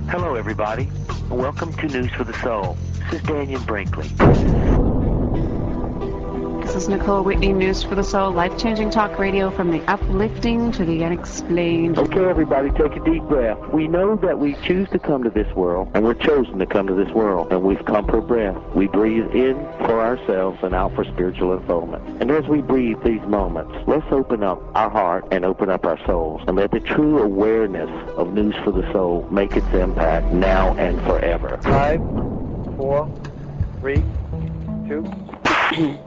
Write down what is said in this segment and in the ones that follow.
Hello, everybody. Welcome to News for the Soul. This is Daniel Brinkley. This is Nicole Whitney, News for the Soul, life-changing talk radio from the uplifting to the unexplained. Okay, everybody, take a deep breath. We know that we choose to come to this world, and we're chosen to come to this world, and we've come for breath. We breathe in for ourselves and out for spiritual unfoldment. And as we breathe these moments, let's open up our heart and open up our souls, and let the true awareness of News for the Soul make its impact now and forever. 5, 4, 3, 2.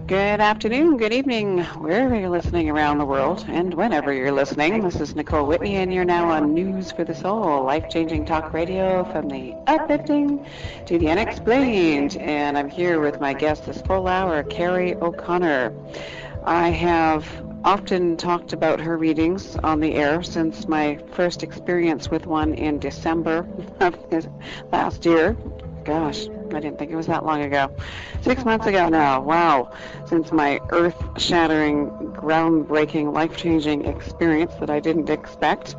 Good afternoon, good evening, wherever you're listening around the world, and whenever you're listening. This is Nicole Whitney, and you're now on News for the Soul, life-changing talk radio from the uplifting to the unexplained. And I'm here with my guest this full hour, Carrie O'Connor. I have often talked about her readings on the air since my first experience with one in December of last year. Gosh, I didn't think it was that long ago. 6 months ago now. Wow. Since my earth-shattering, groundbreaking, life-changing experience that I didn't expect.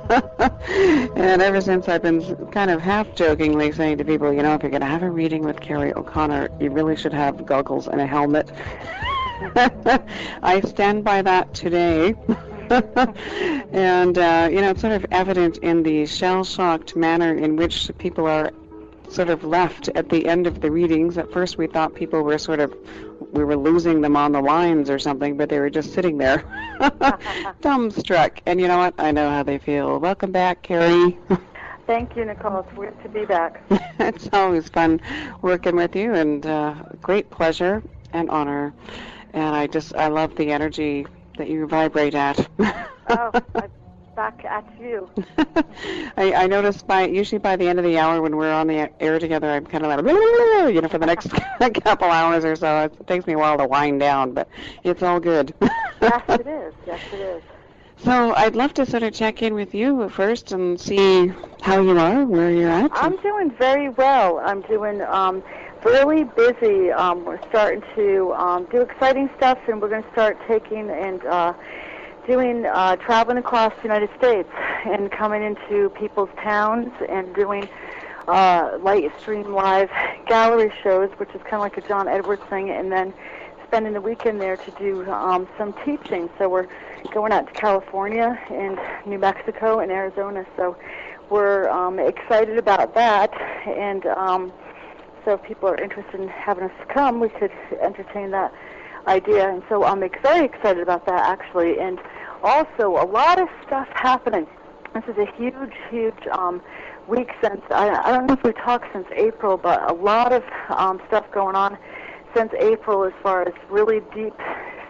And ever since, I've been kind of half-jokingly saying to people, you know, if you're going to have a reading with Carrie O'Connor, you really should have goggles and a helmet. I stand by that today. And, you know, it's sort of evident in the shell-shocked manner in which people are sort of left at the end of the readings. At first we thought people were we were losing them on the lines or something, but they were just sitting there, dumbstruck. And you know what? I know how they feel. Welcome back, Carrie. Thank you, Nicole. It's weird to be back. It's always fun working with you, and great pleasure and honor. And I love the energy that you vibrate at. Back at you. I notice usually by the end of the hour when we're on the air together, I'm kind of like, you know, for the next couple hours or so. It takes me a while to wind down, but it's all good. Yes, it is. Yes, it is. So I'd love to sort of check in with you first and see how you are, where you're at. I'm doing very well. I'm doing really busy. We're starting to do exciting stuff, and we're going to start taking and traveling across the United States and coming into people's towns and doing light stream live gallery shows, which is kind of like a John Edwards thing, and then spending the weekend there to do some teaching. So we're going out to California and New Mexico and Arizona. So we're excited about that, and so if people are interested in having us come, we could entertain that idea. And so I'm very excited about that, actually. And also a lot of stuff happening. This is a huge week since, I don't know if we talked since April, but a lot of stuff going on since April as far as really deep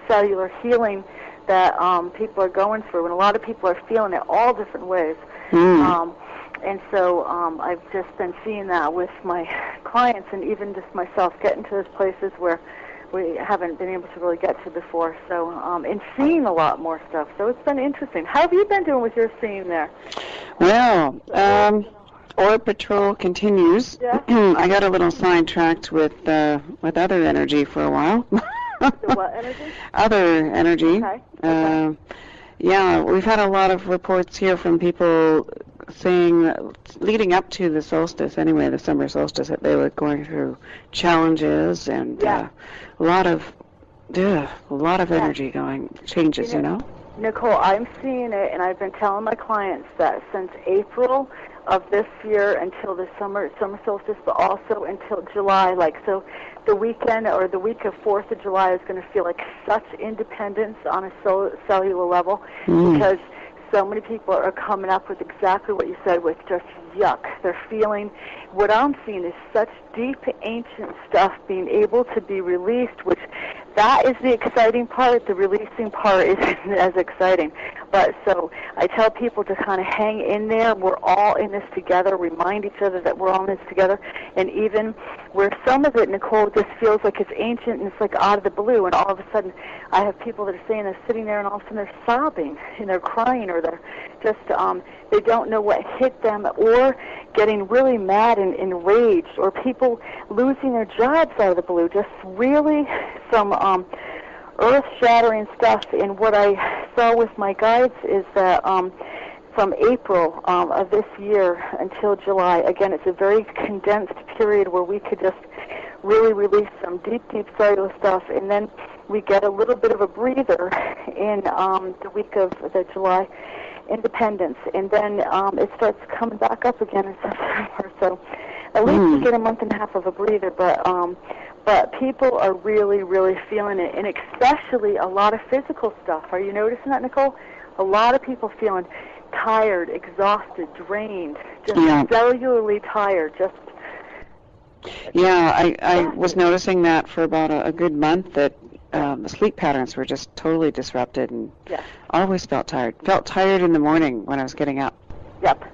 cellular healing that people are going through. And a lot of people are feeling it all different ways. And so I've just been seeing that with my clients, and even just myself, getting to those places where we haven't been able to really get to before. So, and seeing a lot more stuff. So it's been interesting. How have you been doing with your seeing there? Well, Orb Patrol continues. Yeah. I got a little sidetracked with other energy for a while. The what energy? Other energy. Okay. Yeah, we've had a lot of reports here from people saying, leading up to the solstice, anyway, the summer solstice, that they were going through challenges and a lot of energy changes, you know? Nicole, I'm seeing it, and I've been telling my clients that since April of this year until the summer solstice, but also until July, so the weekend or the week of 4th of July is going to feel like such independence on a cellular level, because so many people are coming up with exactly what you said, with just yuck. They're feeling, what I'm seeing is such deep, ancient stuff being able to be released, which that is the exciting part. The releasing part isn't as exciting. But so I tell people to kind of hang in there. We're all in this together. Remind each other that we're all in this together. And even where some of it, Nicole, just feels like it's ancient and it's like out of the blue, and all of a sudden I have people that are saying they're sitting there and all of a sudden they're sobbing and they're crying, or they're just they don't know what hit them, or getting really mad and enraged, or people losing their jobs out of the blue. Just really some earth-shattering stuff. And what I saw with my guides is that from April of this year until July. Again, it's a very condensed period where we could just really release some deep cellular stuff, and then we get a little bit of a breather in the week of the July Independence, and then it starts coming back up again in September. So at least we get a month and a half of a breather, but people are really, really feeling it, and especially a lot of physical stuff. Are you noticing that, Nicole? A lot of people feeling tired, exhausted, drained, just cellularly tired. I was noticing that for about a good month, that the sleep patterns were just totally disrupted, and always felt tired. Felt tired in the morning when I was getting up. Yep.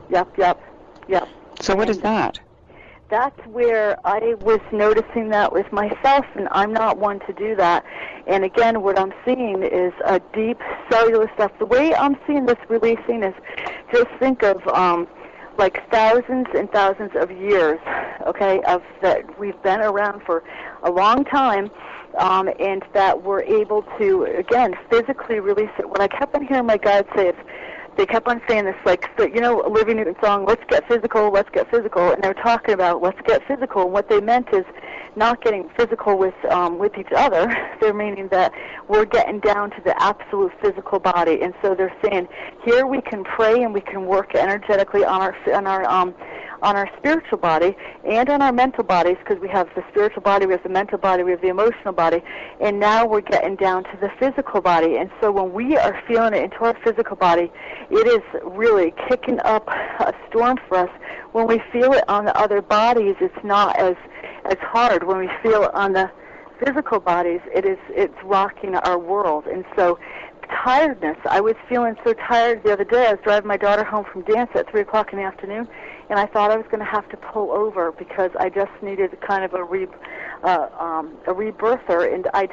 So what is that? That's where I was noticing that with myself, and I'm not one to do that. And again, what I'm seeing is a deep cellular stuff. The way I'm seeing this releasing is, just think of like thousands and thousands of years, okay, of that we've been around for a long time, and that we're able to, again, physically release it. What I kept on hearing my guides say is, they kept on saying this, like, Olivia Newton song, let's get physical, and they're talking about let's get physical, and what they meant is not getting physical with each other. They're meaning that we're getting down to the absolute physical body, and so they're saying here we can pray and we can work energetically on our spiritual body and on our mental bodies, because we have the spiritual body, we have the mental body, we have the emotional body, and now we're getting down to the physical body. And so when we are feeling it into our physical body, it is really kicking up a storm for us. When we feel it on the other bodies, it's not as hard. When we feel it on the physical bodies, it's rocking our world. And so tiredness, I was feeling so tired the other day. I was driving my daughter home from dance at 3 o'clock in the afternoon, and I thought I was going to have to pull over because I just needed kind of a rebirther, and I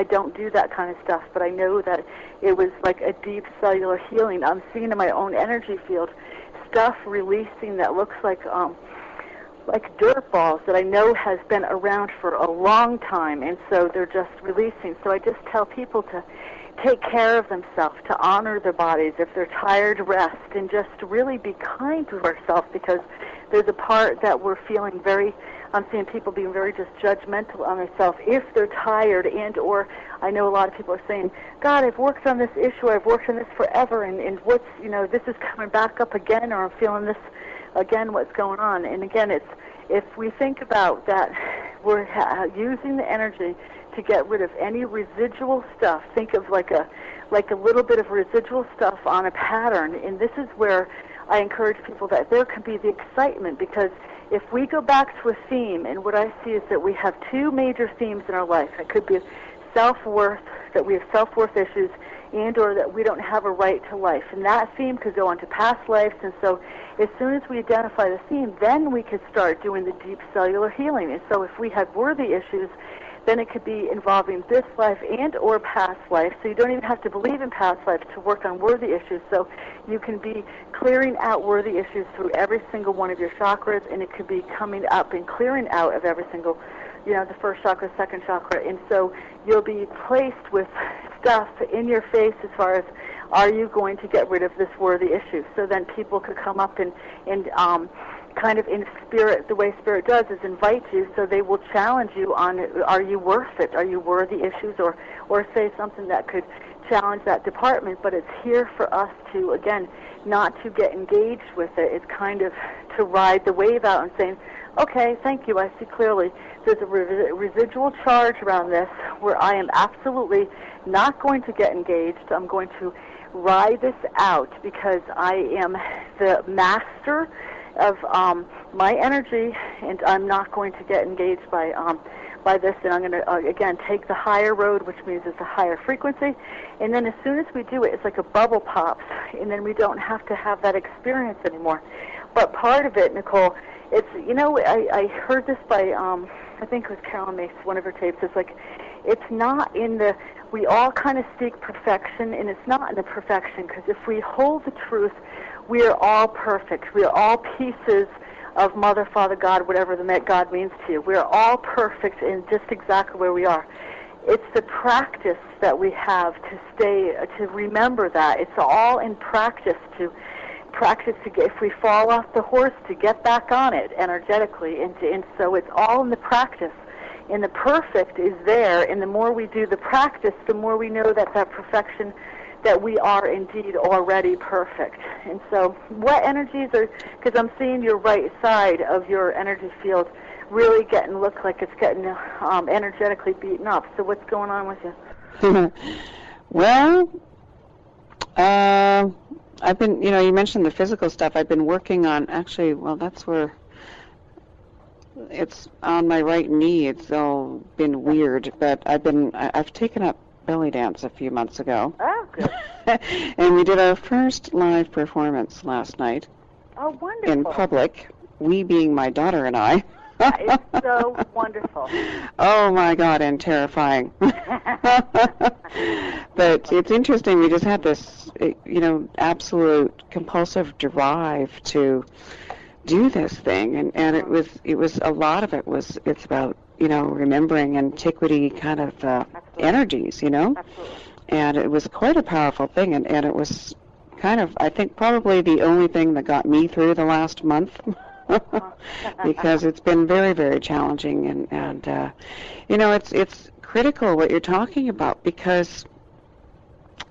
don't do that kind of stuff, but I know that it was like a deep cellular healing. I'm seeing in my own energy field stuff releasing that looks like dirt balls that I know has been around for a long time, and so they're just releasing. So I just tell people to take care of themselves, to honor their bodies. If they're tired, rest, and just really be kind to ourselves, because there's a part that we're feeling I'm seeing people being very just judgmental on themselves if they're tired, and or I know a lot of people are saying, God, I've worked on this issue, I've worked on this forever, and what's, this is coming back up again, or I'm feeling this again, what's going on. And again, if we think about that, we're using the energy to get rid of any residual stuff. Think of like a little bit of residual stuff on a pattern, and this is where I encourage people that there can be the excitement, because if we go back to a theme, and what I see is that we have two major themes in our life. It could be self-worth, that we have self-worth issues, and or that we don't have a right to life. And that theme could go on to past lives, and so as soon as we identify the theme, then we could start doing the deep cellular healing. And so if we had worthy issues, then it could be involving this life and or past life. So you don't even have to believe in past life to work on worthy issues. So you can be clearing out worthy issues through every single one of your chakras, and it could be coming up and clearing out of every single, the first chakra, second chakra. And so you'll be placed with stuff in your face as far as, are you going to get rid of this worthy issue? So then people could come up and kind of in spirit, the way spirit does is invite you, so they will challenge you on, are you worth it? Are you worthy issues? Or say something that could challenge that department. But it's here for us to, again, not to get engaged with it. It's kind of to ride the wave out and saying, okay, thank you, I see clearly. There's a residual charge around this where I am absolutely not going to get engaged. I'm going to ride this out because I am the master of my energy, and I'm not going to get engaged by this, and I'm going to, again, take the higher road, which means it's a higher frequency, and then as soon as we do it, it's like a bubble pops, and then we don't have to have that experience anymore. But part of it, Nicole, it's, I heard this by, I think it was Carolyn Mace, one of her tapes, it's like, it's not in the, we all kind of seek perfection, and it's not in the perfection, because if we hold the truth, we are all perfect. We are all pieces of Mother, Father, God, whatever the God means to you. We are all perfect in just exactly where we are. it's the practice that we have to remember that. It's all in practice to get, if we fall off the horse, to get back on it energetically. And so it's all in the practice. And the perfect is there, and the more we do the practice, the more we know that perfection, that we are indeed already perfect. And so what energies are, because I'm seeing your right side of your energy field really look like it's getting energetically beaten up. So what's going on with you? Well, I've been, you mentioned the physical stuff. I've been working on, actually, well, that's where it's on my right knee. It's all been weird, but I've taken up belly dance a few months ago. Oh, good. And we did our first live performance last night. Oh, wonderful. In public, we being my daughter and I. That is so wonderful. Oh, my God, and terrifying. But it's interesting. We just had this, absolute compulsive drive to do this thing. And it was a lot of it's about, remembering antiquity kind of energies, Absolutely. And it was quite a powerful thing. And it was kind of, I think, probably the only thing that got me through the last month. Because it's been very, very challenging, and it's critical what you're talking about, because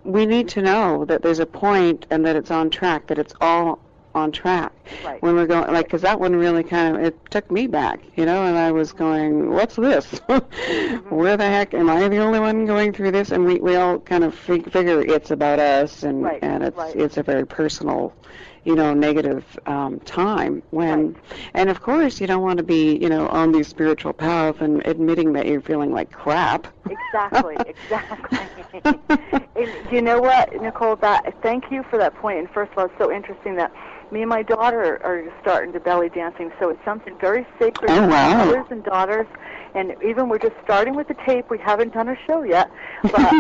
we need to know that there's a point and that it's on track, that it's all on track. Right. When we're going, because that one really it took me back, and I was going, what's this? Where the heck am I the only one going through this? And we all kind of figure it's about us, and it's a very personal, negative time when, and of course you don't want to be, on the spiritual path and admitting that you're feeling like crap. Exactly. And you know what, Nicole, thank you for that point. And first of all, it's so interesting that me and my daughter are starting to belly dancing, so it's something very sacred for mothers and daughters. And even we're just starting with the tape. We haven't done a show yet, but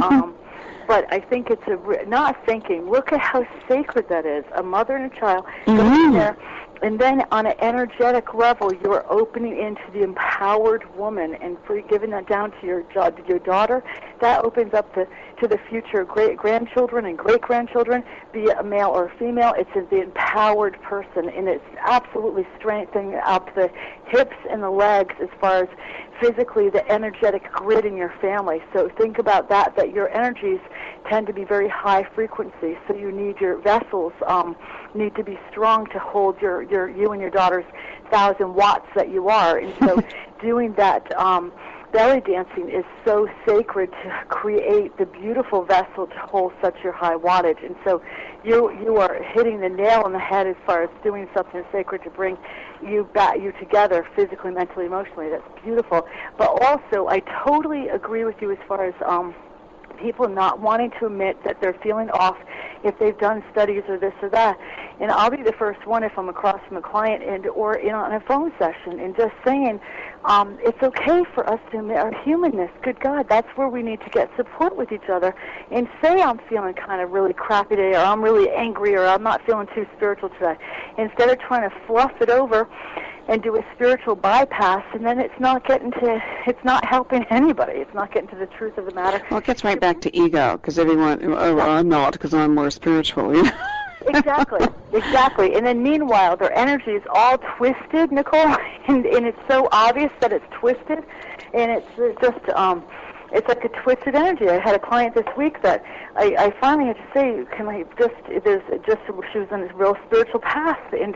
but I think it's look at how sacred that is. A mother and a child going there, and then on an energetic level, you're opening into the empowered woman, and giving that down to your daughter. That opens up to the future grandchildren and great-grandchildren, be it a male or a female. It's the empowered person, and it's absolutely strengthening up the hips and the legs as far as physically the energetic grid in your family. So think about that your energies tend to be very high frequency, so you need your vessels need to be strong to hold you and your daughter's 1,000 watts that you are. And so doing that belly dancing is so sacred to create the beautiful vessel to hold such your high wattage. And so you are hitting the nail on the head as far as doing something sacred to bring you together physically, mentally, emotionally. That's beautiful. But also, I totally agree with you as far as people not wanting to admit that they're feeling off if they've done studies or this or that. And I'll be the first one if I'm across from a client or on a phone session and just saying, it's okay for us to admit our humanness. Good God, that's where we need to get support with each other. And say I'm feeling kind of really crappy today, or I'm really angry, or I'm not feeling too spiritual today. Instead of trying to fluff it over and do a spiritual bypass, and then it's not helping anybody. It's not getting to the truth of the matter. Well, it gets right back to ego, because everyone, I'm not, because I'm more spiritual. Exactly. And then meanwhile, their energy is all twisted, Nicole, and it's so obvious that it's twisted, and it's just, it's like a twisted energy. I had a client this week that I finally had to say, she was on this real spiritual path, and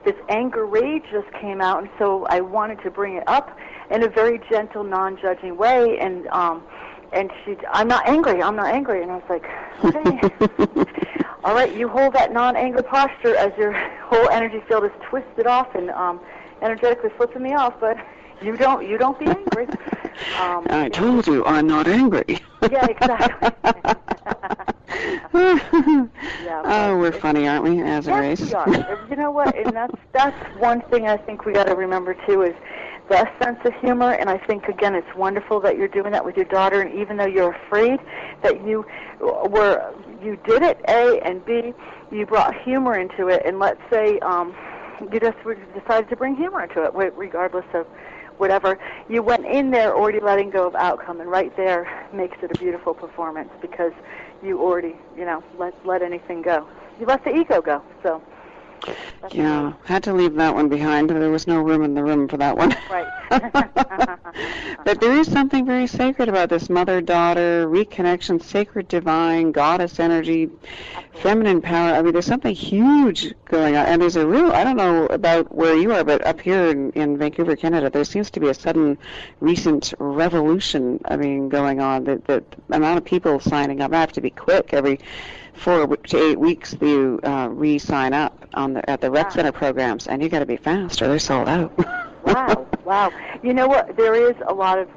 this anger rage just came out, and so I wanted to bring it up in a very gentle, non-judging way, and I'm not angry, and I was like, okay, all right, you hold that non-anger posture as your whole energy field is twisted off and energetically flipping me off, but you don't be angry. I told you I'm not angry. Yeah, exactly. We're funny, aren't we, as a race? Yes, we are. You know what? And that's one thing I think we got to remember too, is the sense of humor. And I think again, it's wonderful that you're doing that with your daughter. And even though you're afraid, that you did it, A, and B, you brought humor into it. And let's say you just decided to bring humor into it, regardless of whatever, you went in there already letting go of outcome, and right there makes it a beautiful performance because you already, let anything go. You let the ego go. So. Yeah, had to leave that one behind. There was no room in the room for that one. Right. But there is something very sacred about this mother-daughter reconnection, sacred divine, goddess energy, feminine power. I mean, there's something huge going on. And there's a real, I don't know about where you are, but up here in Vancouver, Canada, there seems to be a sudden recent revolution, going on. The amount of people signing up, I have to be quick. Every 4 to 8 weeks you re-sign up at the rec center programs, and you got to be fast or they're sold out. Wow. You know what? There is a lot of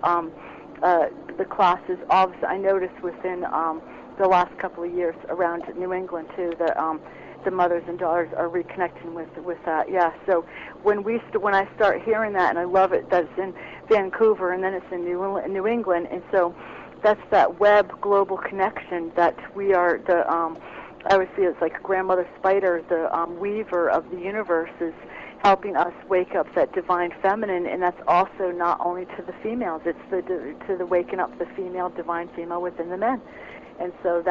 the classes. Obviously, I noticed within the last couple of years around New England too that the mothers and daughters are reconnecting with that. Yeah. So when I start hearing that, and I love it, that it's in Vancouver and then it's in New England, and so. That's that web global connection that we are I always see it's like Grandmother Spider, the weaver of the universe, is helping us wake up that divine feminine, and that's also not only to the females, it's to the waking up the divine female within the men. And so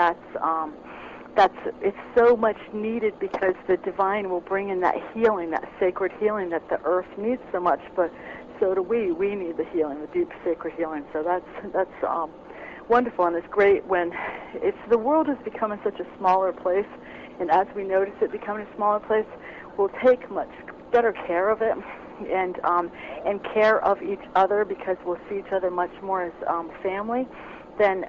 it's so much needed because the divine will bring in that healing, that sacred healing that the earth needs so much, but so do we. We need the healing, the deep sacred healing. So that's wonderful, and it's great when the world is becoming such a smaller place, and as we notice it becoming a smaller place, we'll take much better care of it and care of each other because we'll see each other much more as family than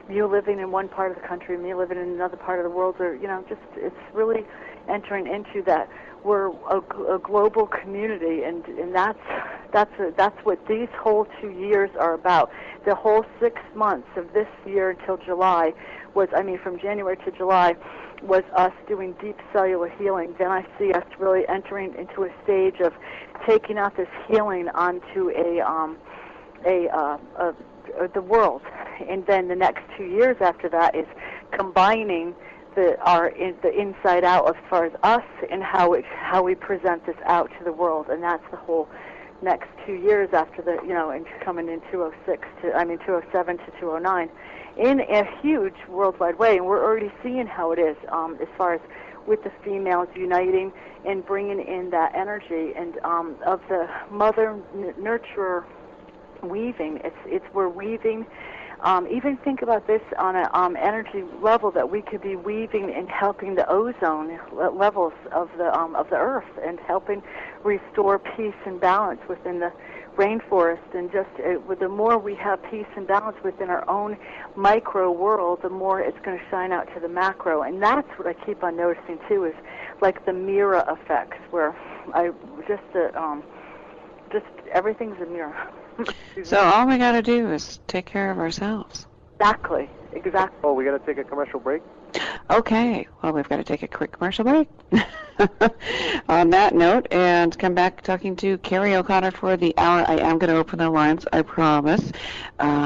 you living in one part of the country and me living in another part of the world, or it's really entering into that we're a global community, and that's what these whole 2 years are about. The whole 6 months of this year until July from January to July, was us doing deep cellular healing. Then I see us really entering into a stage of taking out this healing onto the world, and then the next 2 years after that is combining the inside out as far as us and how we present this out to the world, and that's the whole next 2 years after and coming in 207 to 209 in a huge worldwide way, and we're already seeing how it is as far as with the females uniting and bringing in that energy and of the mother nurturer weaving. We're weaving. Even think about this on an energy level that we could be weaving and helping the ozone levels of the earth and helping restore peace and balance within the rainforest. And just the more we have peace and balance within our own micro world, the more it's going to shine out to the macro. And that's what I keep on noticing too, is like the mirror effects, where just everything's a mirror. So all we got to do is take care of ourselves. Exactly. Oh, we got to take a commercial break? Okay. Well, we've got to take a quick commercial break. On that note, and come back talking to Carrie O'Connor for the hour. I am going to open the lines, I promise.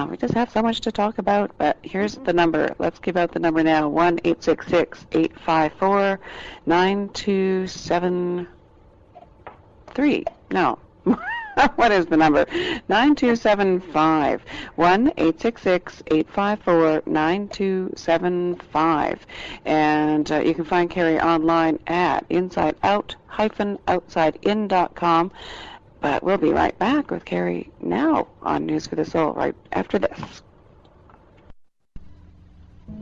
We just have so much to talk about, but here's the number. Let's give out the number now, 1-866-854-9273. No. What is the number? 9275. 1-866-854-9275. And you can find Carrie online at insideout-outsidein.com. But we'll be right back with Carrie now on News for the Soul right after this.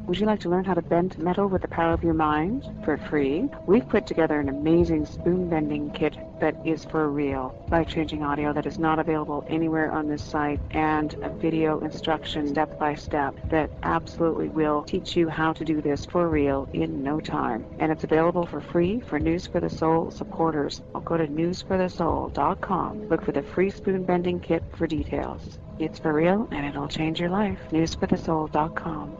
Would you like to learn how to bend metal with the power of your mind for free? We've put together an amazing spoon bending kit that is for real. Life-changing audio that is not available anywhere on this site, and a video instruction step-by-step that absolutely will teach you how to do this for real in no time. And it's available for free for News for the Soul supporters. I'll go to newsforthesoul.com. Look for the free spoon bending kit for details. It's for real, and it'll change your life. newsforthesoul.com.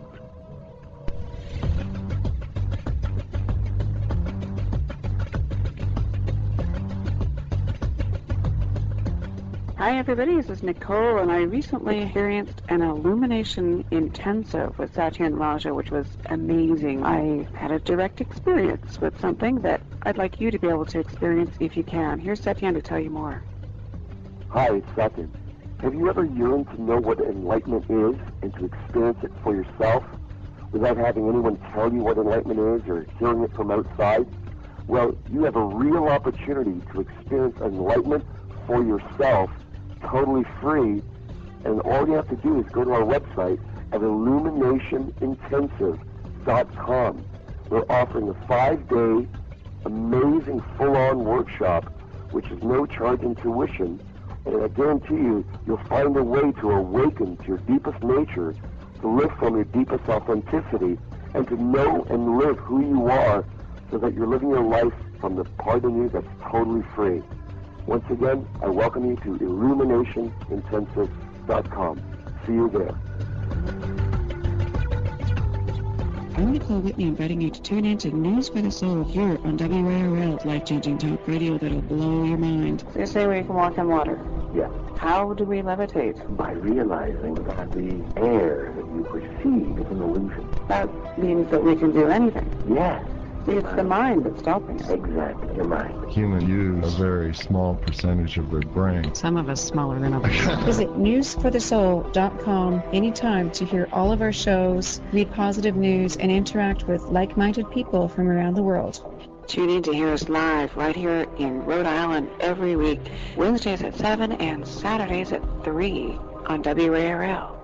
Hi everybody, this is Nicole, and I recently experienced an illumination intensive with Satyen Raja, which was amazing. I had a direct experience with something that I'd like you to be able to experience if you can. Here's Satyen to tell you more. Hi, it's Sutton. Have you ever yearned to know what enlightenment is and to experience it for yourself without having anyone tell you what enlightenment is or hearing it from outside? Well, you have a real opportunity to experience enlightenment for yourself, totally free, and all you have to do is go to our website at illuminationintensive.com. We're offering a 5-day, amazing full-on workshop, which is no charge in tuition, and I guarantee you, you'll find a way to awaken to your deepest nature, to live from your deepest authenticity, and to know and live who you are so that you're living your life from the part of you that's totally free. Once again, I welcome you to illuminationintensive.com. See you there. I'm Nicole Whitney, inviting you to tune in to News for the Soul here on WARL, life-changing talk radio that'll blow your mind. They say we can walk on water. Yeah. How do we levitate? By realizing that the air that you perceive is an illusion. That means that we can do anything. Yes. See, it's the mind that's stopping us. Exactly, your mind. Humans use a very small percentage of their brain. Some of us smaller than others. Visit newsforthesoul.com anytime to hear all of our shows, read positive news, and interact with like-minded people from around the world. Tune in to hear us live right here in Rhode Island every week, Wednesdays at 7 and Saturdays at 3 on WARL.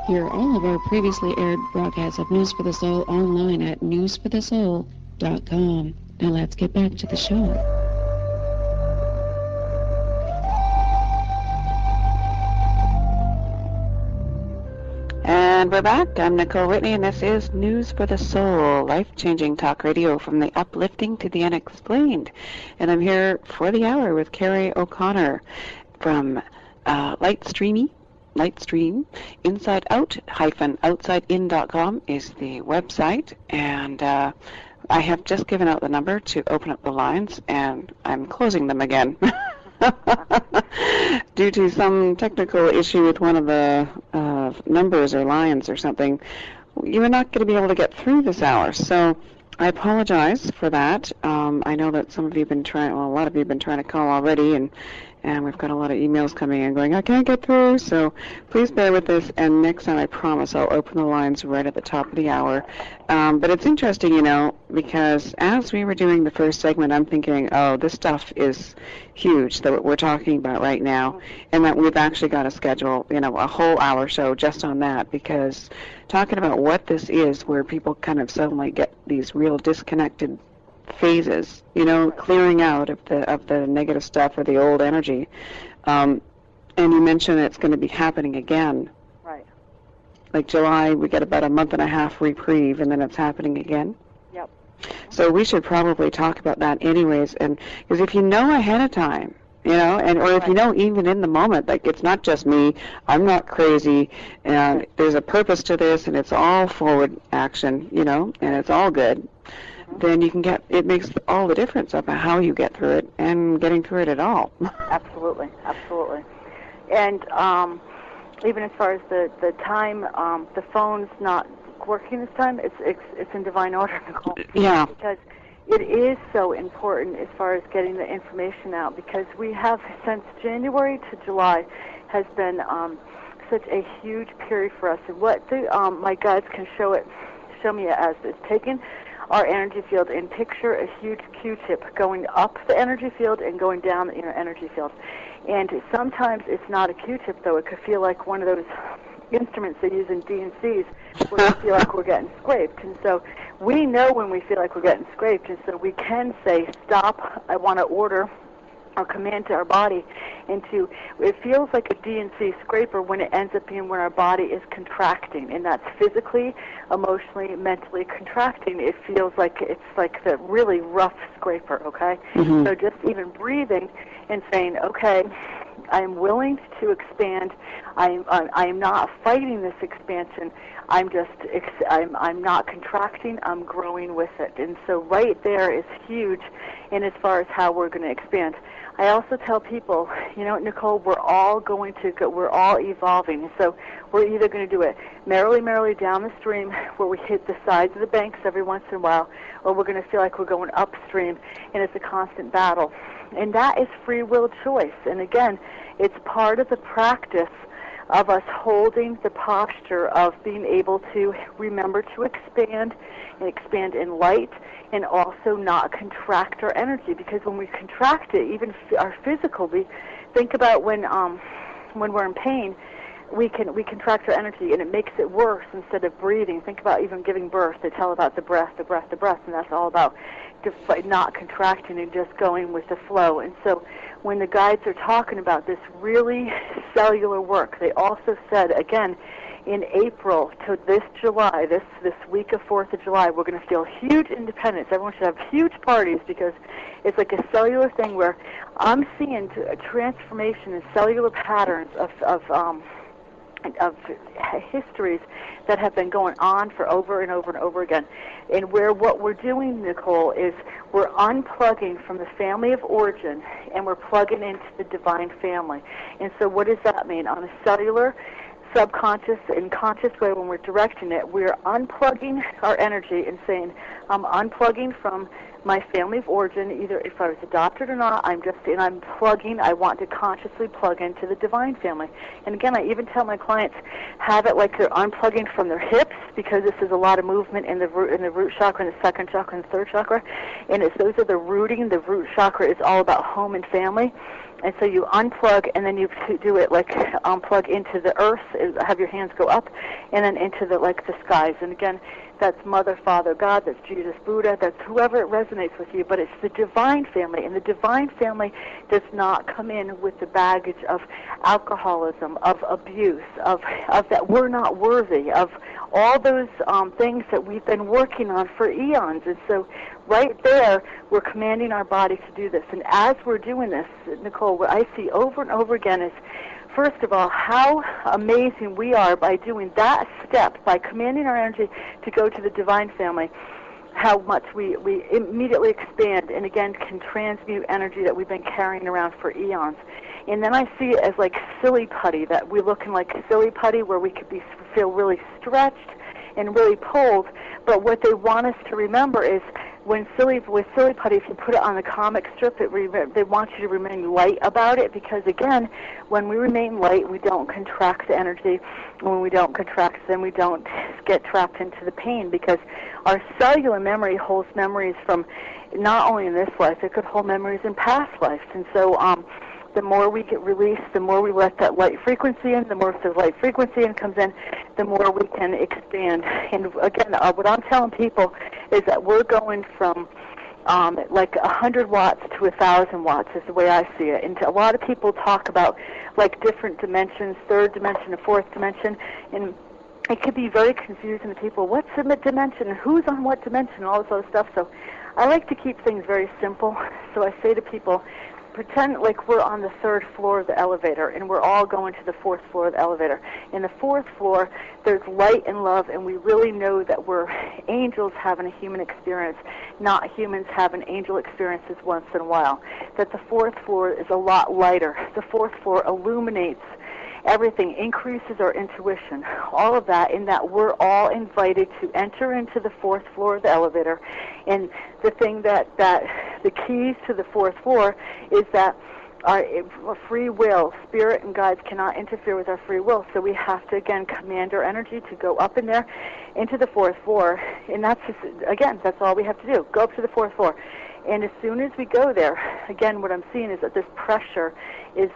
Hear all of our previously aired broadcasts of News for the Soul online at newsforthesoul.com. Now let's get back to the show. And we're back. I'm Nicole Whitney, and this is News for the Soul, life-changing talk radio from the uplifting to the unexplained. And I'm here for the hour with Carrie O'Connor from Lightstream. Inside Out-OutsideIn.com is the website, and I have just given out the number to open up the lines, and I'm closing them again. Due to some technical issue with one of the numbers or lines or something, you're not going to be able to get through this hour. So I apologize for that. I know that some of you have been trying, well, a lot of you have been trying to call already, and we've got a lot of emails coming in going, I can't get through, so please bear with this, and next time I promise I'll open the lines right at the top of the hour. But it's interesting, you know, because as we were doing the first segment, I'm thinking, oh, this stuff is huge that we're talking about right now, and that we've actually got to schedule, you know, a whole hour show just on that, because talking about what this is, where people kind of suddenly get these real disconnected phases, you know, clearing out of the negative stuff or the old energy. And you mentioned it's going to be happening again. Right. Like July, we get about a month and a half reprieve, and then it's happening again. Yep. So we should probably talk about that anyways, and because if you know ahead of time, you know, and or if you know even in the moment, like it's not just me, I'm not crazy, and there's a purpose to this, and it's all forward action, you know, and it's all good. Then you can get, it makes all the difference of how you get through it and getting through it at all. Absolutely, absolutely. And even as far as the time, the phone's not working this time, it's in divine order, Nicole. Yeah. Because it is so important as far as getting the information out, because we have, since January to July, has been such a huge period for us. And what my guides can show me as is taking our energy field and picture a huge Q-tip going up the energy field and going down the inner energy field. And sometimes it's not a Q-tip, though. It could feel like one of those instruments they use in DNCs where we feel like we're getting scraped. And so we know when we feel like we're getting scraped, and so we can say, stop, I want to order or command to our body into, it feels like a DNC scraper when it ends up being when our body is contracting, and that's physically, emotionally, mentally contracting. It feels like it's like the really rough scraper, okay? Mm-hmm. So just even breathing and saying, okay, I'm willing to expand. I am not fighting this expansion. I'm not contracting. I'm growing with it. And so right there is huge in as far as how we're going to expand. I also tell people, you know, Nicole, we're all evolving. So we're either going to do it merrily down the stream where we hit the sides of the banks every once in a while, or we're going to feel like we're going upstream and it's a constant battle. And that is free will choice. And again, it's part of the practice of us holding the posture of being able to remember to expand and expand in light, and also not contract our energy, because when we contract it, even our physical, we think about when we're in pain, we contract our energy and it makes it worse instead of breathing. Think about even giving birth. They tell about the breath, and that's all about just not contracting and just going with the flow. And so when the guides are talking about this really cellular work, they also said, again, in April to this July, this week of 4th of July, we're going to feel huge independence. Everyone should have huge parties, because it's like a cellular thing where I'm seeing a transformation in cellular patterns of histories that have been going on for over and over and over again. And where what we're doing, Nicole, is we're unplugging from the family of origin and we're plugging into the divine family. And so what does that mean? On a cellular, subconscious, and conscious way, when we're directing it, we're unplugging our energy and saying, I'm unplugging from my family of origin, either if I was adopted or not, I'm plugging, I want to consciously plug into the divine family. And again, I even tell my clients, have it like they're unplugging from their hips, because this is a lot of movement in the root chakra, and the second chakra, and the third chakra. And those are the rooting. The root chakra is all about home and family. And so you unplug, and then you do it like unplug into the earth, have your hands go up, and then into the skies. And again, that's Mother, Father, God, that's Jesus, Buddha, that's whoever it resonates with you, but it's the divine family. And the divine family does not come in with the baggage of alcoholism, of abuse, of that we're not worthy, of all those things that we've been working on for eons. And so right there, we're commanding our body to do this. And as we're doing this, Nicole, what I see over and over again is, first of all, how amazing we are by doing that step, by commanding our energy to go to the divine family, how much we immediately expand and, again, can transmute energy that we've been carrying around for eons. And then I see it as like silly putty, that we're looking like silly putty where we could feel really stretched and really pulled. But what they want us to remember is with silly putty, if you put it on the comic strip, they want you to remain light about it, because again, when we remain light, we don't contract the energy. When we don't contract, then we don't get trapped into the pain, because our cellular memory holds memories from not only in this life, it could hold memories in past lives. And so the more we get released, the more we let that light frequency in, the more the light frequency in comes in, the more we can expand. And again, what I'm telling people is that we're going from like 100 watts to 1,000 watts is the way I see it. And a lot of people talk about like different dimensions, third dimension, a fourth dimension, and it could be very confusing to people. What's the dimension? Who's on what dimension? All this other stuff. So I like to keep things very simple. So I say to people, pretend like we're on the 3rd floor of the elevator, and we're all going to the 4th floor of the elevator. In the 4th floor, there's light and love, and we really know that we're angels having a human experience, not humans having angel experiences once in a while. That the 4th floor is a lot lighter. The 4th floor illuminates everything, increases our intuition, all of that, in that we're all invited to enter into the 4th floor of the elevator. And the thing that the keys to the 4th floor is that our free will, spirit and guides cannot interfere with our free will. So we have to, again, command our energy to go up in there into the 4th floor. And that's just, again, that's all we have to do, go up to the 4th floor. And as soon as we go there, again, what I'm seeing is that this pressure is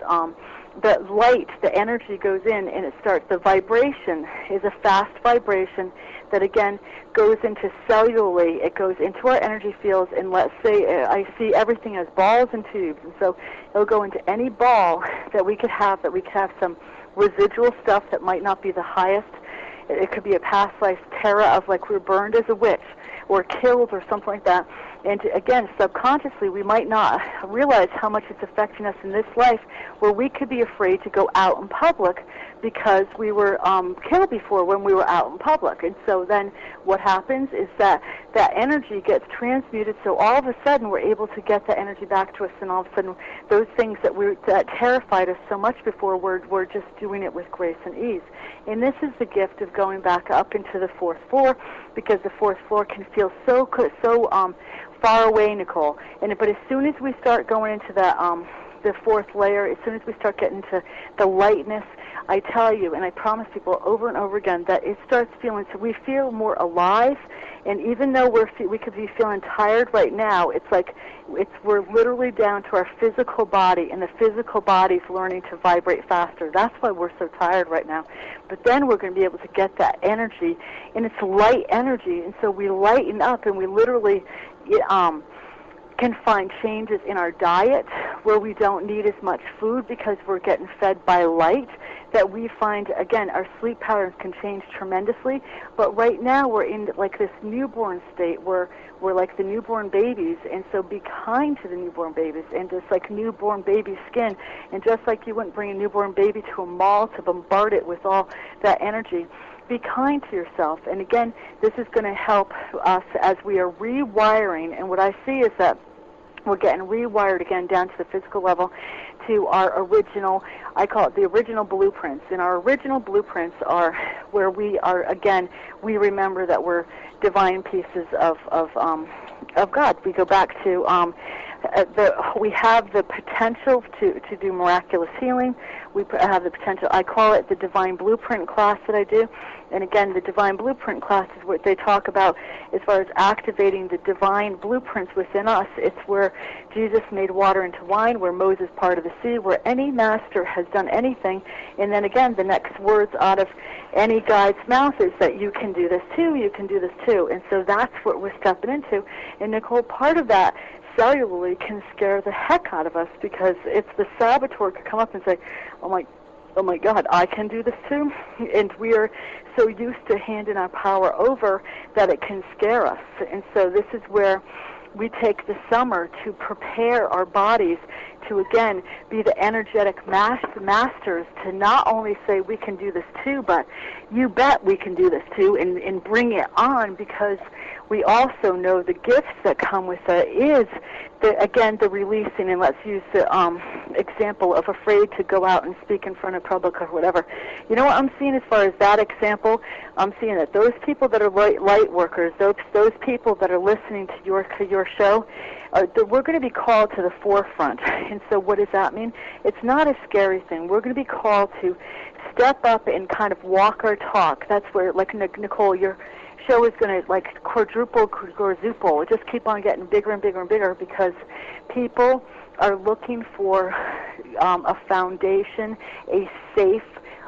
the light, the energy goes in, and it starts. The vibration is a fast vibration that, again, goes into cellularly. It goes into our energy fields, and let's say I see everything as balls and tubes. And so it'll go into any ball that we could have some residual stuff that might not be the highest. It could be a past life terror of like we were burned as a witch or killed or something like that. And again, subconsciously, we might not realize how much it's affecting us in this life, where we could be afraid to go out in public because we were killed before when we were out in public. And so then what happens is that energy gets transmuted, so all of a sudden we're able to get that energy back to us, and all of a sudden those things that terrified us so much before, we're just doing it with grace and ease. And this is the gift of going back up into the fourth floor, because the fourth floor can feel so far away, Nicole. But as soon as we start going into the fourth layer, as soon as we start getting to the lightness, I tell you, and I promise people over and over again, that it starts feeling, so we feel more alive. And even though we could be feeling tired right now, it's like we're literally down to our physical body, and the physical body's learning to vibrate faster. That's why we're so tired right now. But then we're going to be able to get that energy, and it's light energy, and so we lighten up, and we literally can find changes in our diet where we don't need as much food because we're getting fed by light, that we find, again, our sleep patterns can change tremendously. But right now we're in like this newborn state where we're like the newborn babies, and so be kind to the newborn babies, and just like newborn baby skin, and just like you wouldn't bring a newborn baby to a mall to bombard it with all that energy, be kind to yourself. And again, this is going to help us as we are rewiring, and what I see is that we're getting rewired again down to the physical level to our original, I call it the original blueprints. And our original blueprints are where we are, again, we remember that we're divine pieces of God. We go back to we have the potential to do miraculous healing. We have the potential, I call it the divine blueprint class that I do. And again, the divine blueprint class is what they talk about as far as activating the divine blueprints within us. It's where Jesus made water into wine, where Moses parted the sea, where any master has done anything. And then again, the next words out of any guide's mouth is that you can do this too, you can do this too. And so that's what we're stepping into. And Nicole, part of that cellularly can scare the heck out of us, because it's the saboteur could come up and say, oh my God, I can do this too. And we are so used to handing our power over that it can scare us. And so this is where we take the summer to prepare our bodies to, again, be the energetic masters to not only say we can do this too, but you bet we can do this too, and bring it on, because we also know the gifts that come with it is, the releasing, and let's use the example of afraid to go out and speak in front of public or whatever. You know what I'm seeing as far as that example? I'm seeing that those people that are light workers, those people that are listening to your show, we're going to be called to the forefront. And so what does that mean? It's not a scary thing. We're going to be called to step up and kind of walk our talk. That's where, like Nicole, your show is going to like quadruple, just keep on getting bigger and bigger and bigger, because people are looking for a foundation, a safe,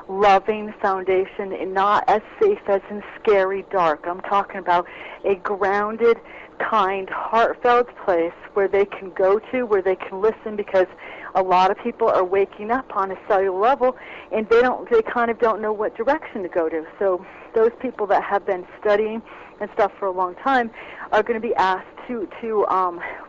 loving foundation, and not as safe as in scary, dark. I'm talking about a grounded, kind, heartfelt place where they can go to, where they can listen, because a lot of people are waking up on a cellular level, and they kind of don't know what direction to go to. So those people that have been studying and stuff for a long time are going to be asked to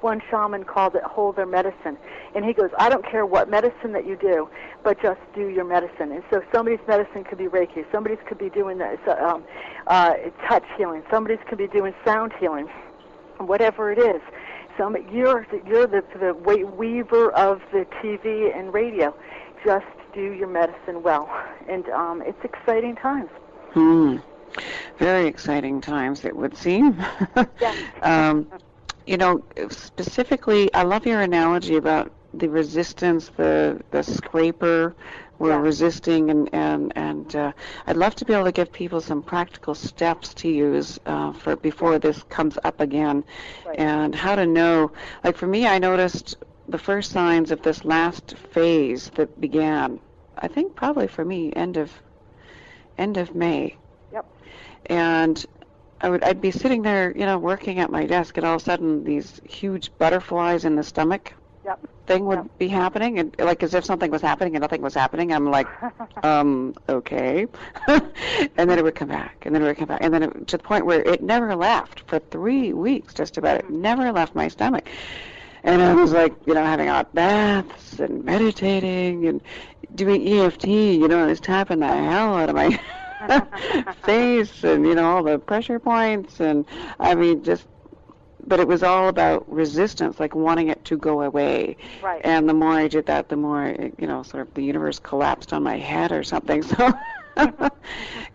one shaman called it hold their medicine. And he goes, I don't care what medicine that you do, but just do your medicine. And so somebody's medicine could be Reiki, somebody's could be doing touch healing, somebody's could be doing sound healing, whatever it is. You're the weaver of the TV and radio. Just do your medicine well. And it's exciting times. Very exciting times, it would seem. Yeah. Specifically, I love your analogy about the resistance, the scraper. We're resisting, and I'd love to be able to give people some practical steps to use for before this comes up again, and how to know. Like for me, I noticed the first signs of this last phase that began, I think probably for me, end of May. Yep. And I'd be sitting there, working at my desk, and all of a sudden these huge butterflies in the stomach. thing would be happening, and like as if something was happening and nothing was happening. I'm like, okay. And then it would come back, and then it would come back, and then to the point where it never left for 3 weeks, just about. It never left my stomach. And I was like, having hot baths and meditating and doing EFT, just tapping the hell out of my face and, all the pressure points. And I mean, but it was all about resistance, like wanting it to go away. Right. And the more I did that, the more, sort of the universe collapsed on my head or something. So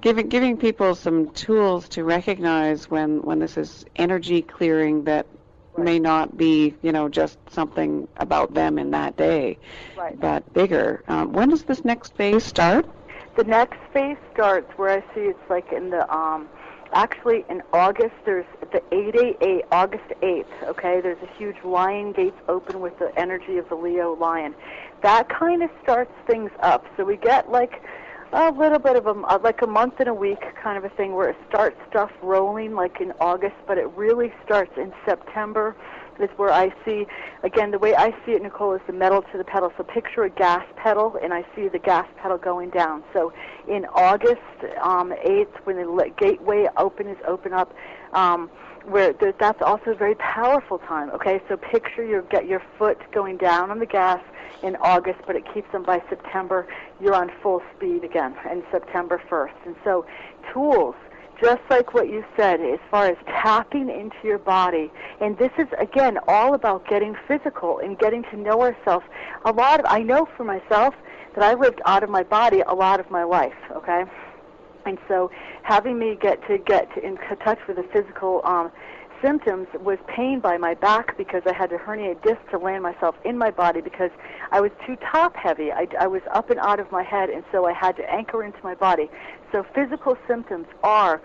giving people some tools to recognize when this is energy clearing that may not be, just something about them in that day, but bigger. When does this next phase start? The next phase starts where I see it's like in the, actually in August, there's the 888, August 8th, okay? There's a huge lion gates open with the energy of the Leo lion. That kind of starts things up. So we get like a little bit of like a month and a week kind of a thing where it starts stuff rolling like in August, but it really starts in September. Is where I see, again, the way I see it, Nicole, is the metal to the pedal. So picture a gas pedal, and I see the gas pedal going down. So in August 8th, when the gateway open up, where that's also a very powerful time, okay? So picture your foot going down on the gas in August, but it keeps them by September. You're on full speed again, and September 1st. And so tools, just like what you said, as far as tapping into your body. And this is, again, all about getting physical and getting to know ourselves. I know for myself that I lived out of my body a lot of my life, okay? And so having me get in touch with the physical symptoms was pain by my back because I had to herniate disc to land myself in my body because I was too top heavy. I was up and out of my head, and so I had to anchor into my body. So physical symptoms are,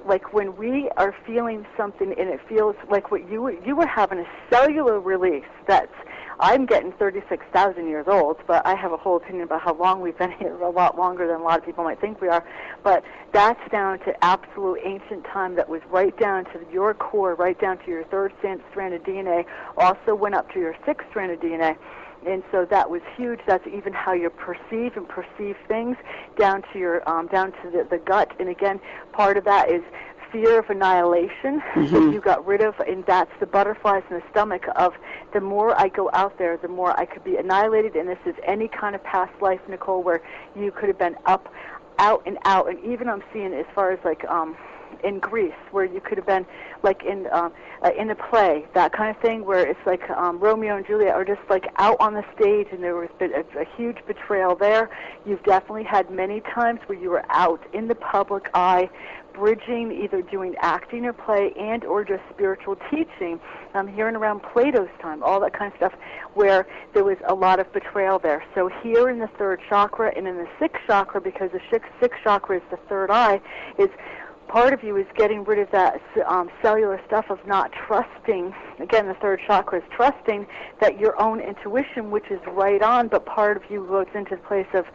like when we are feeling something and it feels like what you were having a cellular release that's, I'm getting 36,000 years old, but I have a whole opinion about how long we've been here, a lot longer than a lot of people might think we are. But that's down to absolute ancient time that was right down to your core, right down to your third strand of DNA, also went up to your sixth strand of DNA. And so that was huge. That's even how you perceive things, down to your down to the gut. And again, part of that is fear of annihilation that you got rid of, and that's the butterflies in the stomach of the more I go out there, the more I could be annihilated. And this is any kind of past life, Nicole, where you could have been out and out. And even I'm seeing as far as like in Greece, where you could have been like in a play, that kind of thing, where it's like Romeo and Juliet are just like out on the stage, and there was a huge betrayal there. You've definitely had many times where you were out in the public eye, bridging, either doing acting or play and or just spiritual teaching, here and around Plato's time, all that kind of stuff, where there was a lot of betrayal there. So here in the third chakra and in the sixth chakra, because the sixth chakra is the third eye, is part of you is getting rid of that cellular stuff of not trusting. Again, the third chakra is trusting that your own intuition, which is right on, but part of you goes into the place of,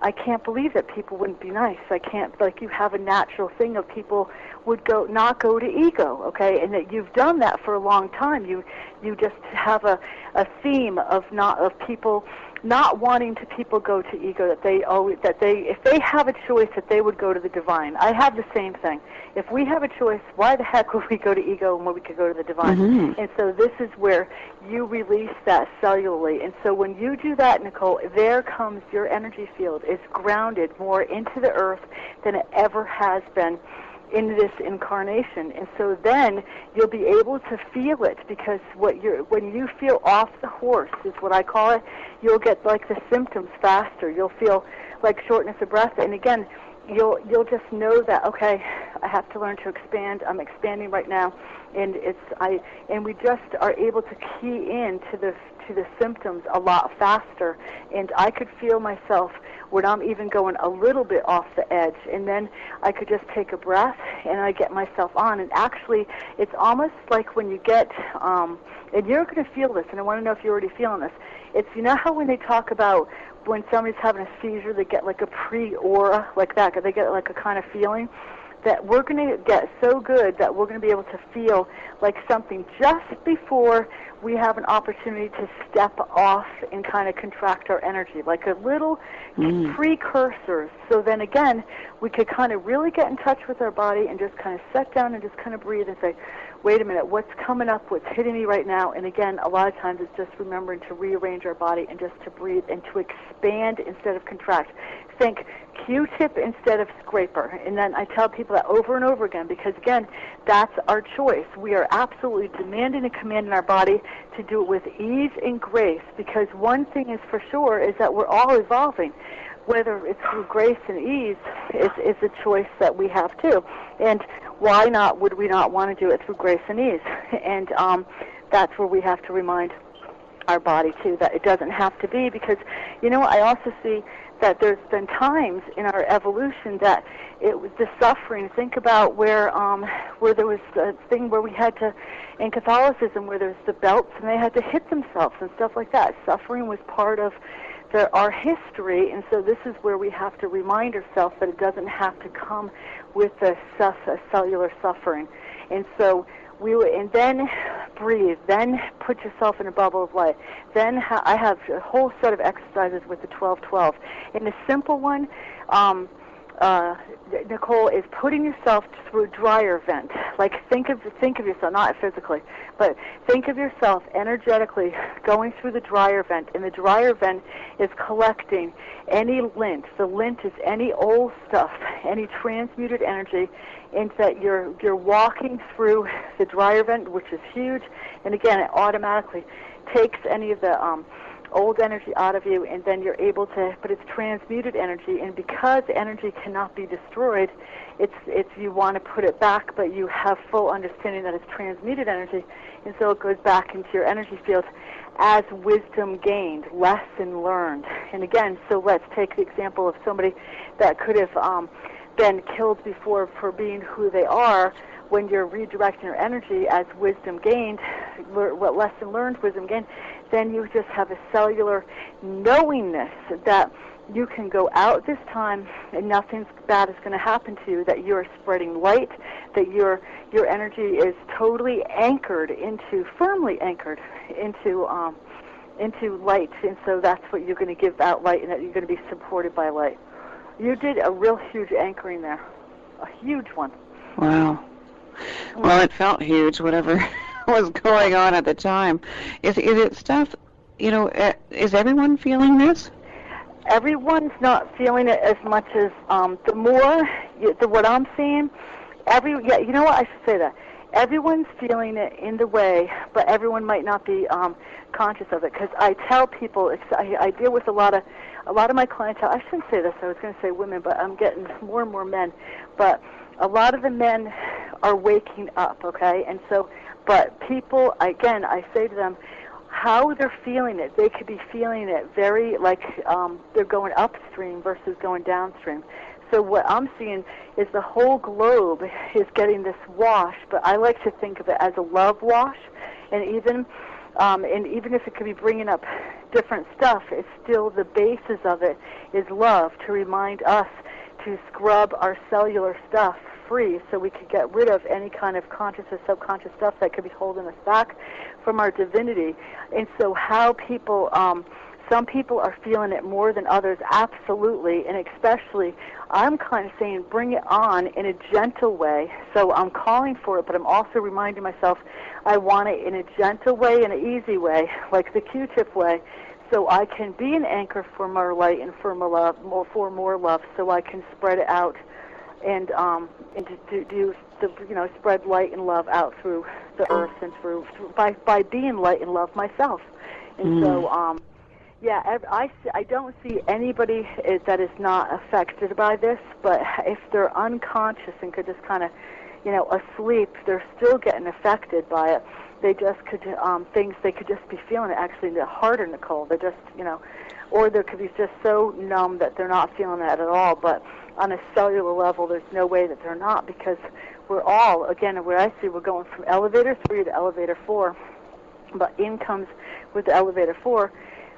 I can't believe that people wouldn't be nice. I can't, like, you have a natural thing of people would not go to ego, okay, and that you've done that for a long time. You just have a theme of people not wanting to people go to ego, that if they have a choice, that they would go to the divine. I have the same thing. If we have a choice, why the heck would we go to ego when we could go to the divine? And so this is where you release that cellularly. And so when you do that, Nicole, there comes your energy field. It's grounded more into the earth than it ever has been in this incarnation. And so then you'll be able to feel it, because when you feel off the horse, is what I call it, you'll get like the symptoms faster. You'll feel like shortness of breath, and again, you'll just know that, okay, I have to learn to expand. I'm expanding right now, and we just are able to key in to the symptoms a lot faster. And I could feel myself when I'm even going a little bit off the edge, and then I could just take a breath and I get myself on. And actually, it's almost like when you get, and you're going to feel this, and I want to know if you're already feeling this. It's, you know how when they talk about when somebody's having a seizure, they get like a pre-aura, like that, they get like a kind of feeling. that we're going to get so good that we're going to be able to feel like something just before we have an opportunity to step off and kind of contract our energy, like a little precursors. So then again, we could kind of really get in touch with our body and just kind of sit down and just kind of breathe and say, wait a minute, what's coming up, what's hitting me right now? And again, a lot of times it's just remembering to rearrange our body and just to breathe and to expand instead of contract. Think Q-tip instead of scraper. And then I tell people that over and over again because, again, that's our choice. We are absolutely demanding and commanding our body to do it with ease and grace because one thing is for sure is that we're all evolving. Whether it's through grace and ease is a choice that we have too. And why not would we not want to do it through grace and ease? And that's where we have to remind our body too that it doesn't have to be because, you know, I also see that there's been times in our evolution that it was the suffering. Think about where there was a thing where we had to, in Catholicism, where there's the belts and they had to hit themselves and stuff like that. Suffering was part of our history, and so this is where we have to remind ourselves that it doesn't have to come with a cellular suffering. And so and then breathe, then put yourself in a bubble of light. Then I have a whole set of exercises with the 12-12. And the simple one, Nicole, is putting yourself through a dryer vent. Like think of yourself, not physically, but think of yourself energetically going through the dryer vent. And the dryer vent is collecting any lint. The lint is any old stuff, any transmuted energy, and that you're walking through the dryer vent, which is huge. And again, it automatically takes any of the old energy out of you, and then you're able to, but it's transmuted energy, and because energy cannot be destroyed, it's you want to put it back, but you have full understanding that it's transmuted energy, and so it goes back into your energy field as wisdom gained, lesson learned. And again, so let's take the example of somebody that could have been killed before for being who they are. When you're redirecting your energy as wisdom gained, what lesson learned, wisdom gained, then you just have a cellular knowingness that you can go out this time and nothing bad is going to happen to you, that you're spreading light, that your energy is totally anchored firmly anchored into light, and so that's what you're going to give out, light, and that you're going to be supported by light. You did a real huge anchoring there, a huge one. Wow. Well, it felt huge, whatever was going on at the time. Is it stuff, you know, is everyone feeling this? Everyone's not feeling it as much as what I'm seeing. You know what, I should say that. Everyone's feeling it in the way, but everyone might not be conscious of it. Because I tell people, I deal with a lot of my clientele. I shouldn't say this. I was going to say women, but I'm getting more and more men. But a lot of the men are waking up, okay? And so, but people, again, I say to them, how they're feeling it. They could be feeling it very like they're going upstream versus going downstream. So what I'm seeing is the whole globe is getting this wash, but I like to think of it as a love wash, and even if it could be bringing up different stuff, it's still the basis of it is love, to remind us to scrub our cellular stuff free so we could get rid of any kind of conscious or subconscious stuff that could be holding us back from our divinity. And so how people, some people are feeling it more than others, absolutely, and especially I'm kind of saying bring it on in a gentle way. So I'm calling for it, but I'm also reminding myself I want it in a gentle way, in an easy way, like the Q-tip way, so I can be an anchor for more light and for more love, so I can spread it out and do spread light and love out through the earth and through by being light and love myself. And so I don't see anybody that is not affected by this, but if they're unconscious and could just kind of, asleep, they're still getting affected by it. They just could, they could just be feeling it actually harder, Nicole. They're just, or they could be just so numb that they're not feeling that at all. But on a cellular level, there's no way that they're not, because we're all, again, where I see we're going from elevator 3 to elevator 4. But in comes with the elevator 4,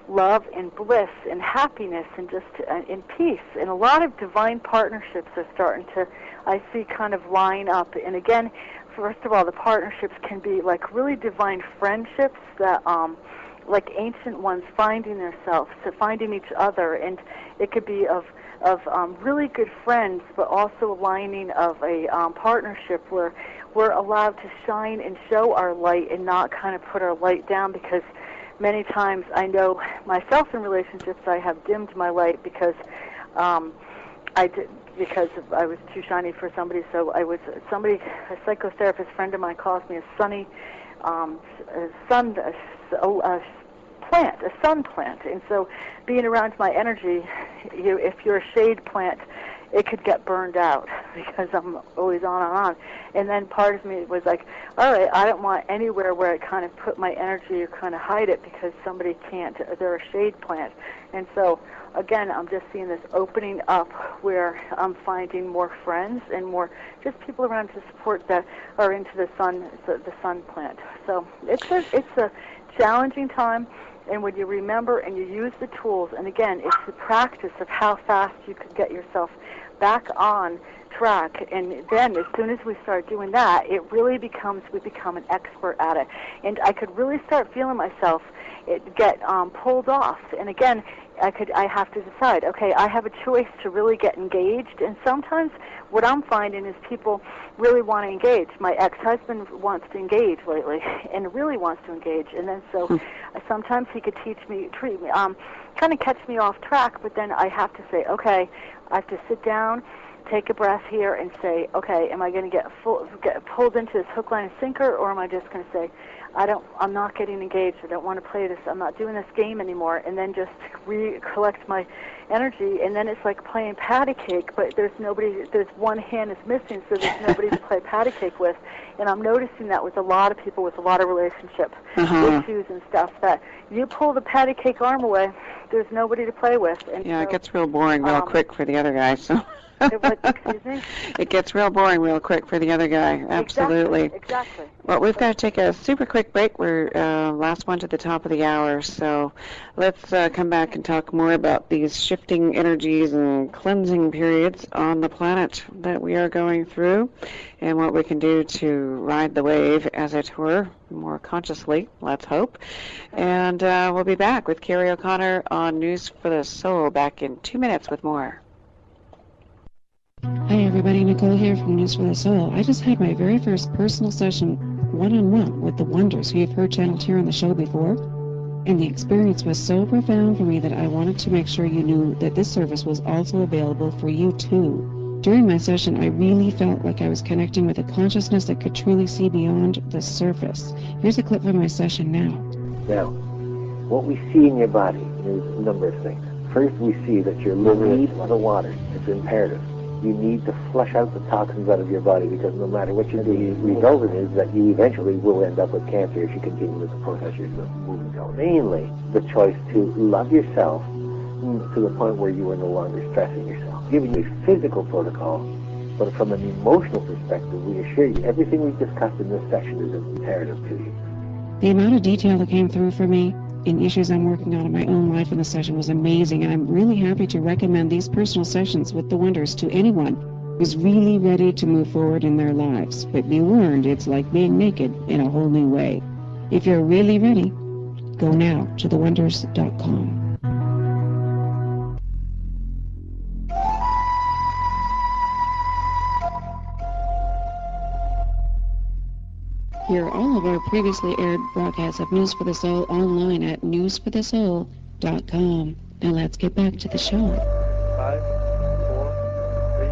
love and bliss and happiness and just in peace. And a lot of divine partnerships are starting to, I see, kind of line up. And again, first of all, the partnerships can be like really divine friendships that, like ancient ones finding themselves, so finding each other, and it could be of really good friends, but also aligning of a partnership where we're allowed to shine and show our light and not kind of put our light down, because many times I know myself in relationships I have dimmed my light because because I was too shiny for somebody. So a psychotherapist friend of mine calls me a sun plant. And so being around my energy, if you're a shade plant, it could get burned out because I'm always on and on. And then part of me was like, all right, I don't want anywhere where I kind of put my energy or kind of hide it because somebody can't, they're a shade plant. And so, again, I'm just seeing this opening up where I'm finding more friends and more just people around to support that are into the sun plant. So it's a challenging time. And when you remember and you use the tools, and again, it's the practice of how fast you can get yourself back on track. And then as soon as we start doing that, we become an expert at it. And I could really start feeling myself get pulled off. And again, I have to decide, okay, I have a choice to really get engaged. And sometimes what I'm finding is people really want to engage. My ex-husband wants to engage lately and really wants to engage. And then so sometimes he could treat me, kind of catch me off track, but then I have to say, okay, I have to sit down, take a breath here and say, okay, am I going to get pulled into this hook, line, and sinker, or am I just going to say, I'm not getting engaged, I don't want to play this, I'm not doing this game anymore, and then just recollect my energy, and then it's like playing patty cake, but there's one hand is missing, so there's nobody to play patty cake with. And I'm noticing that with a lot of people with a lot of relationship issues and stuff, that you pull the patty cake arm away, there's nobody to play with. And yeah, so, it gets real boring real quick for the other guy, so... Excuse me? It gets real boring real quick for the other guy. Absolutely. Exactly. Well, we've got to take a super quick break. We're last one to the top of the hour, so let's come back and talk more about these shifting energies and cleansing periods on the planet that we are going through and what we can do to ride the wave, as it were, more consciously, let's hope. And we'll be back with Carrie O'Connor on News for the Soul back in 2 minutes with more. Hi everybody, Nicole here from News for the Soul. I just had my very first personal session one-on-one with the Wonders, who you've heard channeled here on the show before. And the experience was so profound for me that I wanted to make sure you knew that this service was also available for you too. During my session, I really felt like I was connecting with a consciousness that could truly see beyond the surface. Here's a clip from my session now. Now, what we see in your body is a number of things. First, we see that your liver needs the water. It's imperative. You need to flush out the toxins out of your body, because no matter what you do, the result is that you eventually will end up with cancer if you continue with the process you're moving on. Mainly, the choice to love yourself to the point where you are no longer stressing yourself. Giving you a physical protocol, but from an emotional perspective, we assure you everything we've discussed in this session is imperative to you. The amount of detail that came through for me in issues I'm working on in my own life in the session was amazing, and I'm really happy to recommend these personal sessions with the Wonders to anyone who's really ready to move forward in their lives. But be warned, it's like being naked in a whole new way. If you're really ready, go now to thewonders.com. Hear all of our previously aired broadcasts of News for the Soul online at newsforthesoul.com. Now let's get back to the show. 5, 4, 3.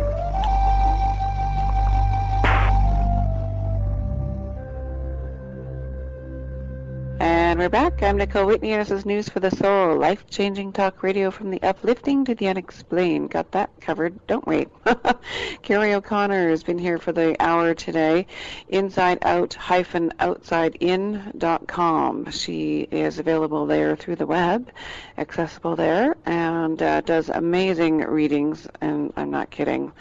And we're back. I'm Nicole Whitney, and this is News for the Soul, life-changing talk radio from the uplifting to the unexplained. Got that covered, don't we? Carrie O'Connor has been here for the hour today, insideout-outsideinc.com. She is available there through the web, accessible there, and does amazing readings, and I'm not kidding.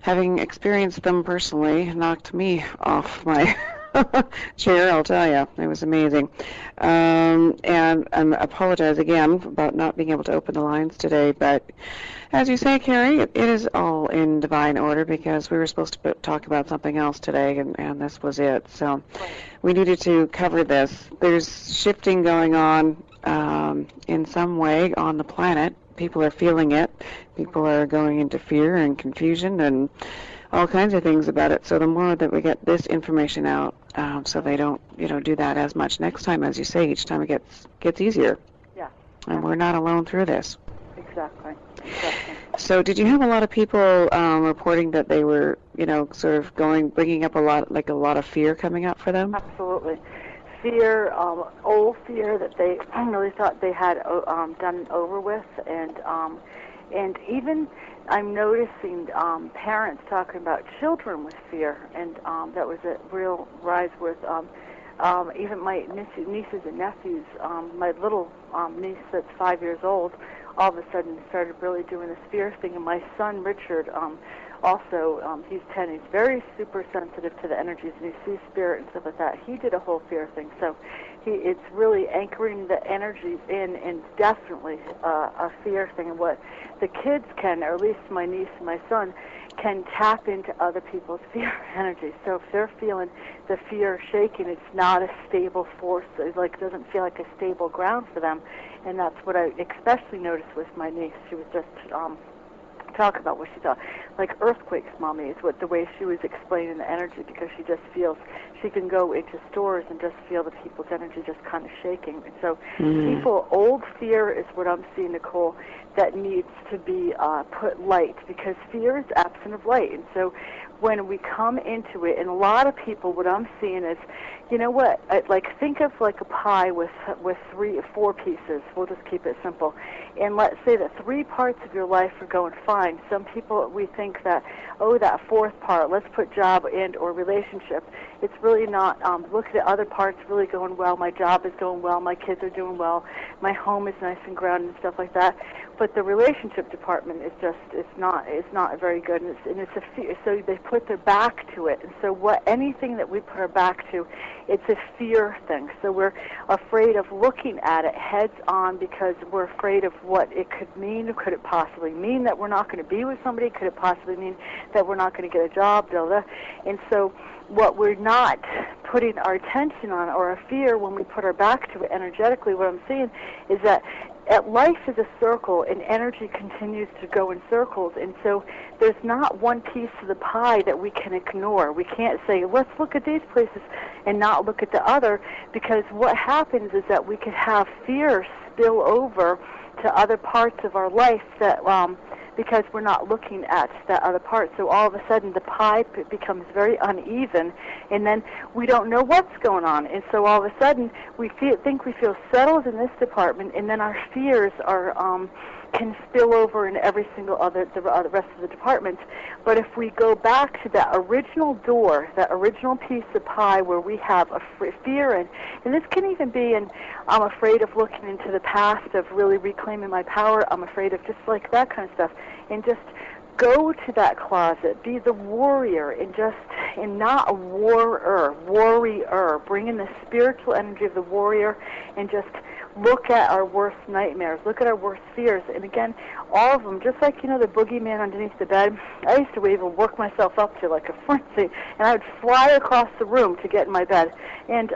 Having experienced them personally knocked me off my Sure, I'll tell you. It was amazing. And I apologize again about not being able to open the lines today, but as you say, Carrie, it is all in divine order because we were supposed to talk about something else today, and this was it. So we needed to cover this. There's shifting going on in some way on the planet. People are feeling it. People are going into fear and confusion and all kinds of things about it. So the more that we get this information out, so they don't, do that as much next time, as you say, each time it gets easier. Yeah. And we're not alone through this. Exactly. So did you have a lot of people reporting that they were, sort of bringing up a lot of fear coming up for them? Absolutely. Fear, old fear that they really thought they had done over with, and even I'm noticing parents talking about children with fear, and that was a real rise with even my nieces and nephews. My little niece that's 5 years old all of a sudden started really doing this fear thing, and my son Richard also, he's 10, he's very super sensitive to the energies, and he sees spirit and stuff like that. He did a whole fear thing, so it's really anchoring the energies in, and definitely a fear thing. And what the kids can, or at least my niece and my son, can tap into other people's fear energy. So if they're feeling the fear shaking, it's not a stable force. It doesn't feel like a stable ground for them, and that's what I especially noticed with my niece. She was just talk about what she thought, like earthquakes, Mommy, is what the way she was explaining the energy, because she just feels she can go into stores and just feel the people's energy just kind of shaking. And so people, old fear is what I'm seeing, Nicole, that needs to be put light, because fear is absent of light. And so when we come into it, and a lot of people, what I'm seeing is, think of like a pie with 3 or 4 pieces. We'll just keep it simple. And let's say that 3 parts of your life are going fine. Some people, we think that, that 4th part, let's put job and or relationship. It's really not. Look at the other parts really going well. My job is going well. My kids are doing well. My home is nice and grounded and stuff like that. But the relationship department is just, it's not very good, and it's a fear. So they put their back to it. And so anything that we put our back to, it's a fear thing. So we're afraid of looking at it heads on, because we're afraid of what it could mean. Could it possibly mean that we're not going to be with somebody? Could it possibly mean that we're not going to get a job? Blah, blah. And so what we're not putting our attention on, or our fear, when we put our back to it energetically, what I'm seeing is that life is a circle, and energy continues to go in circles, and so there's not one piece of the pie that we can ignore. We can't say, let's look at these places and not look at the other, because what happens is that we could have fear spill over to other parts of our life that because we're not looking at that other part. So all of a sudden the pie becomes very uneven, and then we don't know what's going on. And so all of a sudden we think we feel settled in this department, and then our fears can spill over in every single the rest of the departments. But if we go back to that original door, that original piece of pie where we have a fear in, and this can even be in, I'm afraid of looking into the past, of really reclaiming my power, I'm afraid of just like that kind of stuff, and just go to that closet, be the warrior, and not a warrior, bring in the spiritual energy of the warrior, and just look at our worst nightmares, look at our worst fears. And again, all of them, just like, the boogeyman underneath the bed, I used to even work myself up to like a frenzy, and I would fly across the room to get in my bed. And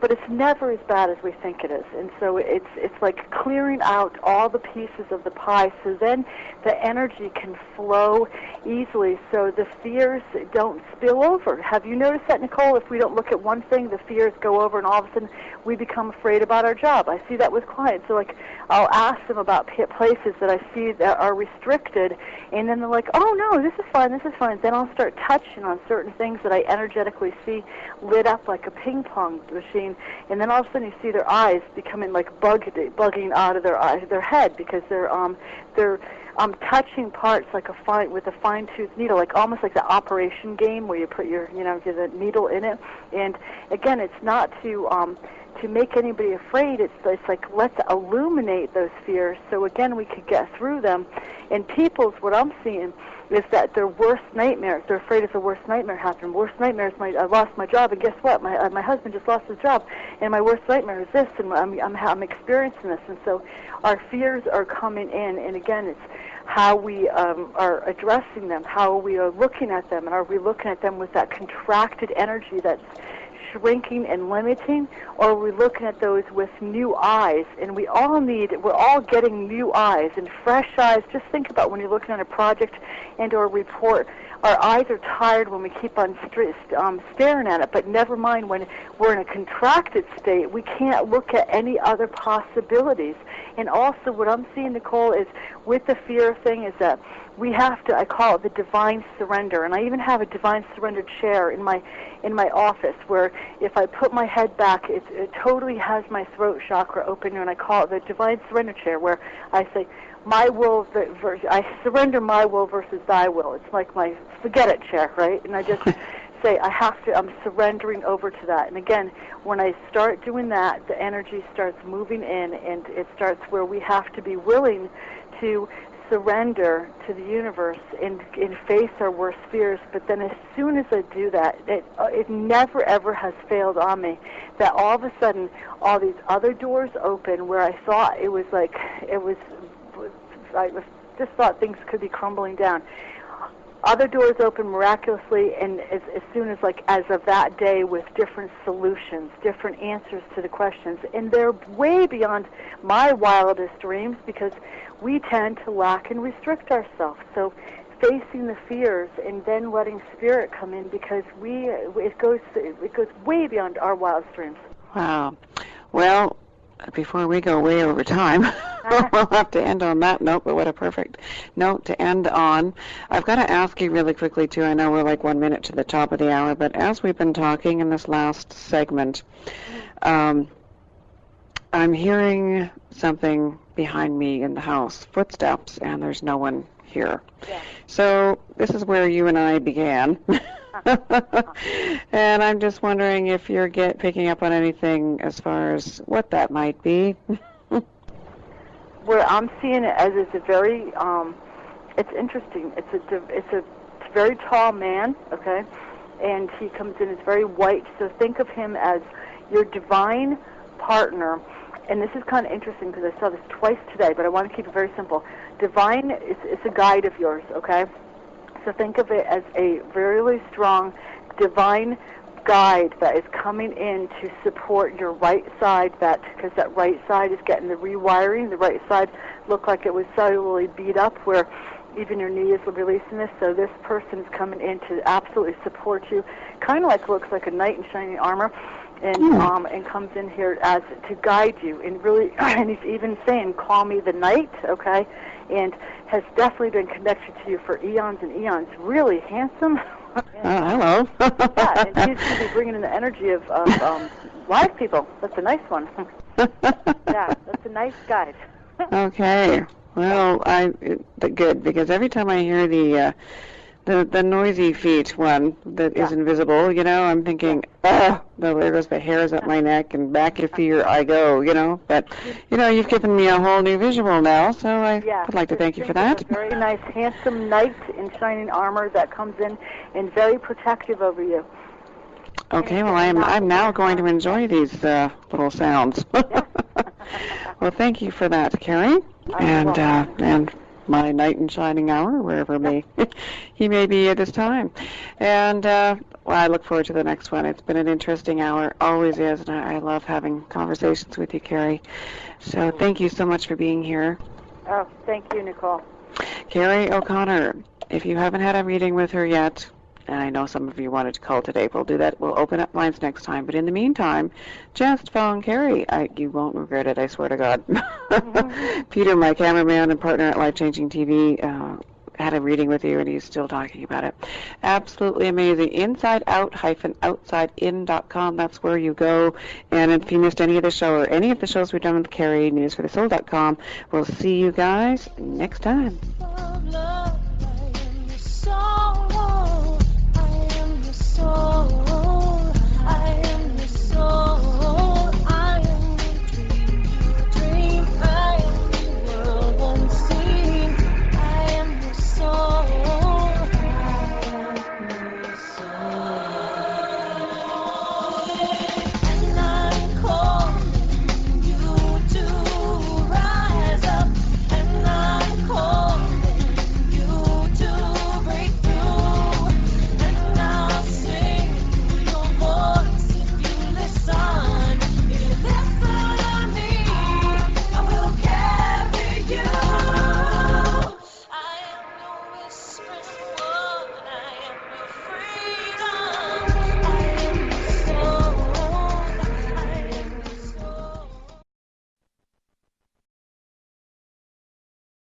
but it's never as bad as we think it is. And so it's like clearing out all the pieces of the pie, so then the energy can flow easily, so the fears don't spill over. Have you noticed that, Nicole? If we don't look at one thing, the fears go over, and all of a sudden we become afraid about our job. I see that with clients. So like, I'll ask them about places that I see that are restricted, and then they're like, oh no, this is fine, this is fine. Then I'll start touching on certain things that I energetically see lit up like a ping pong machine, and then all of a sudden you see their eyes becoming like bugging out of their head, because they're touching parts like with a fine-tooth needle, like almost like the Operation game where you put your the needle in it. And again, it's not to to make anybody afraid. It's like, let's illuminate those fears so, again, we could get through them. And people's, what I'm seeing is that their worst nightmares, they're afraid if the worst nightmare happened. Worst nightmare is I lost my job, and guess what? My husband just lost his job, and my worst nightmare is this, and I'm experiencing this. And so our fears are coming in, and again, it's how we are addressing them, how we are looking at them, and are we looking at them with that contracted energy that's shrinking and limiting, or are we looking at those with new eyes? And we're all getting new eyes and fresh eyes. Just think about when you're looking at a project and or a report. Our eyes are tired when we keep on staring at it, but never mind when we're in a contracted state, we can't look at any other possibilities. And also what I'm seeing, Nicole, is with the fear thing is that we have to, I call it the divine surrender, and I even have a divine surrender chair in my office where if I put my head back, it totally has my throat chakra open, and I call it the divine surrender chair, where I say, my will, I surrender my will versus thy will. It's like my forget it chair, right? And I just say, I'm surrendering over to that. And again, when I start doing that, the energy starts moving in, and it starts where we have to be willing to surrender to the universe and face our worst fears. But then as soon as I do that, it never ever has failed on me that all of a sudden all these other doors open where I thought I just thought things could be crumbling down. Other doors open miraculously, and as soon as of that day, with different solutions, different answers to the questions. And they're way beyond my wildest dreams, because we tend to lack and restrict ourselves. So facing the fears and then letting spirit come in, because it goes way beyond our wildest dreams. Wow. Well, before we go way over time, we'll have to end on that note, but what a perfect note to end on. I've got to ask you really quickly, too, I know we're like 1 minute to the top of the hour, but as we've been talking in this last segment, I'm hearing something behind me in the house, footsteps, and there's no one here. Yeah. So this is where you and I began. And I'm just wondering if you're picking up on anything as far as what that might be. Where I'm seeing it as it's a very, it's interesting. It's a very tall man, okay, and he comes in as very white. So think of him as your divine partner. And this is kind of interesting because I saw this twice today, but I want to keep it very simple. Divine is a guide of yours, okay? So think of it as a really strong divine guide that is coming in to support your right side, because that right side is getting the rewiring. The right side looked like it was cellularly beat up, where even your knee is releasing this. So this person is coming in to absolutely support you, kind of looks like a knight in shining armor. And comes in here as to guide you, and really, and he's even saying, "Call me the knight," okay, and has definitely been connected to you for eons and eons. Really handsome. Hello. Yeah, and he's going to be bringing in the energy of live people. That's a nice one. Yeah, that's a nice guide. Okay. Well, good, because every time I hear the noisy feet one that is invisible, I'm thinking, there goes the hairs up my neck, and back to fear I go, But, you've given me a whole new visual now, so I would like to thank you for that. A very nice, handsome knight in shining armor that comes in and very protective over you. Okay, well, I'm now going to enjoy these little sounds. Well, thank you for that, Carrie, and my knight in shining hour, wherever he may be at this time. And I look forward to the next one. It's been an interesting hour, always is, and I love having conversations with you, Carrie. So thank you so much for being here. Oh, thank you, Nicole. Carrie O'Connor, if you haven't had a reading with her yet, and I know some of you wanted to call today, we'll do that. We'll open up lines next time. But in the meantime, just phone Carrie. You won't regret it, I swear to God. Peter, my cameraman and partner at Life Changing TV, had a reading with you, and he's still talking about it. Absolutely amazing. InsideOut-OutsideIn.com. That's where you go. And if you missed any of the show or any of the shows we've done with Carrie, newsforthesoul.com. We'll see you guys next time.